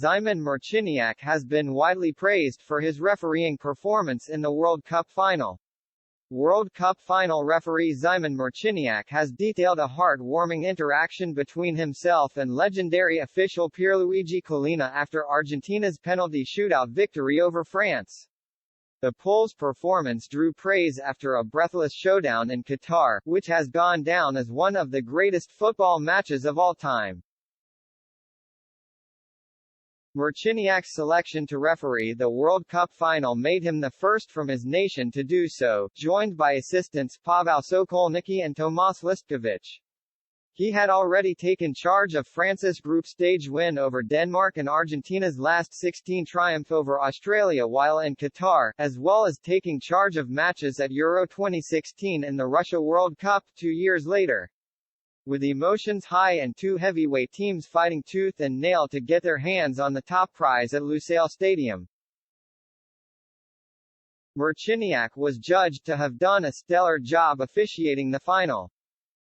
Szymon Marciniak has been widely praised for his refereeing performance in the World Cup final. World Cup final referee Szymon Marciniak has detailed a heart-warming interaction between himself and legendary official Pierluigi Collina after Argentina's penalty shootout victory over France. The Pole's performance drew praise after a breathless showdown in Qatar, which has gone down as one of the greatest football matches of all time. Marciniak's selection to referee the World Cup final made him the first from his nation to do so, joined by assistants Paweł Sokolnicki and Tomasz Listkiewicz. He had already taken charge of France's group stage win over Denmark and Argentina's last 16 triumph over Australia while in Qatar, as well as taking charge of matches at Euro 2016 and the Russia World Cup 2 years later. With emotions high and two heavyweight teams fighting tooth and nail to get their hands on the top prize at Lusail Stadium, Marciniak was judged to have done a stellar job officiating the final.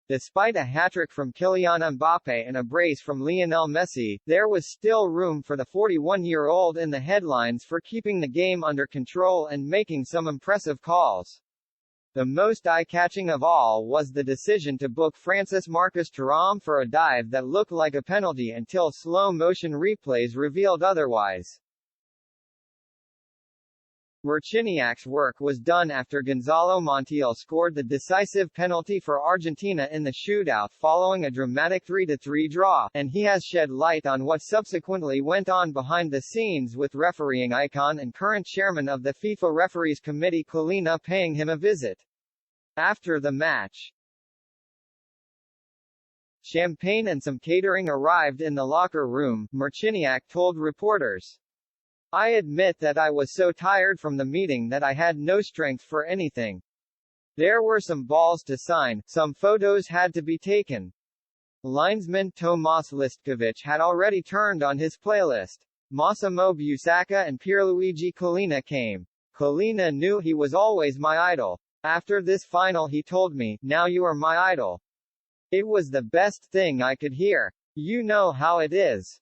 Despite a hat-trick from Kylian Mbappé and a brace from Lionel Messi, there was still room for the 41-year-old in the headlines for keeping the game under control and making some impressive calls. The most eye-catching of all was the decision to book Francis Marcus Thuram for a dive that looked like a penalty until slow-motion replays revealed otherwise. Marciniak's work was done after Gonzalo Montiel scored the decisive penalty for Argentina in the shootout following a dramatic 3-3 draw, and he has shed light on what subsequently went on behind the scenes with refereeing icon and current chairman of the FIFA Referees Committee Collina paying him a visit. After the match, champagne and some catering arrived in the locker room, Marciniak told reporters. I admit that I was so tired from the meeting that I had no strength for anything. There were some balls to sign, some photos had to be taken. Linesman Tomasz Listkiewicz had already turned on his playlist. Massimo Busacca and Pierluigi Collina came. Collina knew he was always my idol. After this final he told me, now you are my idol. It was the best thing I could hear. You know how it is.